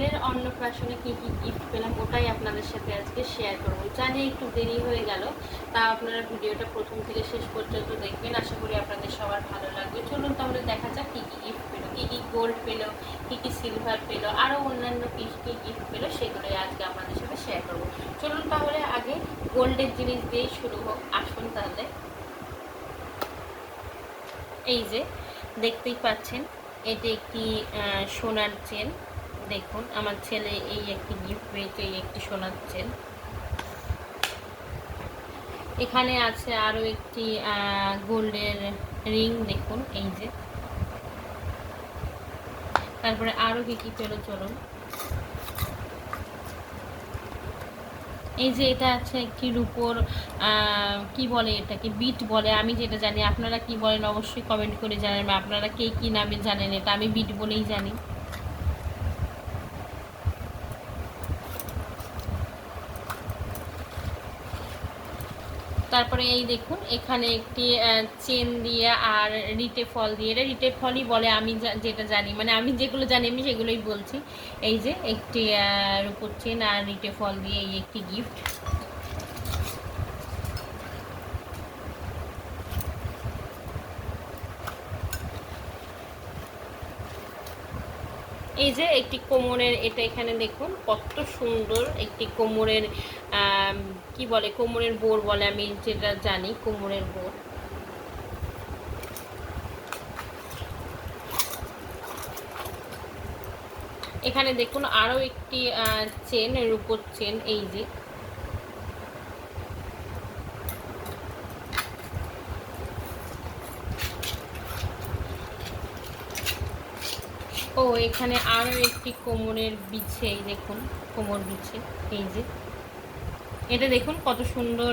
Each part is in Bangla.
ছেলের অন্নপ্রাশনে কী কী গিফট পেলাম ওটাই আপনাদের সাথে আজকে শেয়ার করবো। জানি একটু দেরি হয়ে গেল, তা আপনারা ভিডিওটা প্রথম থেকে শেষ পর্যন্ত দেখবেন। আশা করি আপনাদের সবার ভালো লাগবে। চলুন তাহলে দেখা যাক কী কী গিফট পেলো, কী কী গোল্ড পেলো, কী কী সিলভার পেলো, আরও অন্যান্য কী কী গিফট পেলো সেগুলোই আজকে আপনাদের সাথে শেয়ার করবো। চলুন তাহলে আগে গোল্ডের জিনিস দিয়েই শুরু হোক। আসুন তাহলে। এই যে দেখতেই পাচ্ছেন, এটি একটি সোনার চেন। দেখুন আমার ছেলে এই একটি গিফট পেয়েছে, এই একটি সোনার চেন। এখানে আছে আরও একটি গোল্ডের রিং, দেখুন এই যে। তারপরে আরও কী কী পেলো চলুন। এই যে এটা আছে একটি রূপোর কি বলে, এটাকে বিট বলে, আমি যেটা জানি। আপনারা কি বলেন অবশ্যই কমেন্ট করে জানাবেন। আপনারা কে কী নামে জানেন, এটা আমি বিট বলেই জানি। তারপরে এই দেখুন এখানে একটি চেন দিয়ে আর রিটে ফল দিয়ে, এটা রিটে ফলই বলে আমি যেটা জানি, মানে আমি যেগুলো জানি আমি সেগুলোই বলছি। এই যে একটি রূপোর চেন আর রিটে ফল দিয়ে এই একটি গিফট। এই যে একটি কোমরের, এটা এখানে দেখুন কত সুন্দর একটি কোমরের কি বলে, কোমরের বোর বলে আমি যেটা জানি, কোমরের বোর। এখানে দেখুন আরও একটি চেন, রূপোর চেন। এই যে ও এখানে আরও একটি কোমরের বিছে, এই দেখুন কোমর বিছে। এই যে এটা দেখুন কত সুন্দর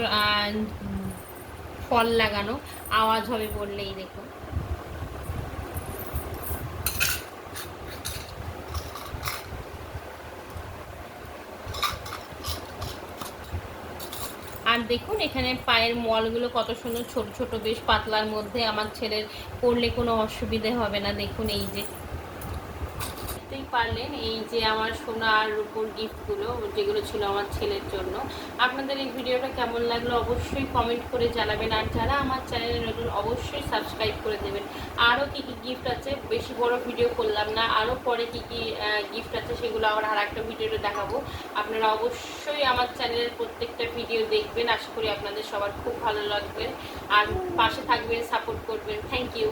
ফল লাগানো, আওয়াজ হবে বললেই। দেখুন আর দেখুন এখানে পায়ের মলগুলো কত সুন্দর, ছোট ছোট, বেশ পাতলার মধ্যে। আমার ছেলের পরলে কোনো অসুবিধে হবে না। দেখুন এই যে দেখতেই পারলেন, এই যে আমার সোনা আর রূপোর গিফটগুলো যেগুলো ছিল আমার ছেলের জন্য। আপনাদের এই ভিডিওটা কেমন লাগলো অবশ্যই কমেন্ট করে জানাবেন। আর যারা আমার চ্যানেলে নতুন অবশ্যই সাবস্ক্রাইব করে দেবেন। আরও কী কী গিফট আছে, বেশি বড় ভিডিও করলাম না, আরও পরে কী কী গিফট আছে সেগুলো আবার আর একটা ভিডিওতে দেখাবো। আপনারা অবশ্যই আমার চ্যানেলের প্রত্যেকটা ভিডিও দেখবেন। আশা করি আপনাদের সবার খুব ভালো লাগবে, আর পাশে থাকবেন, সাপোর্ট করবেন। Thank you.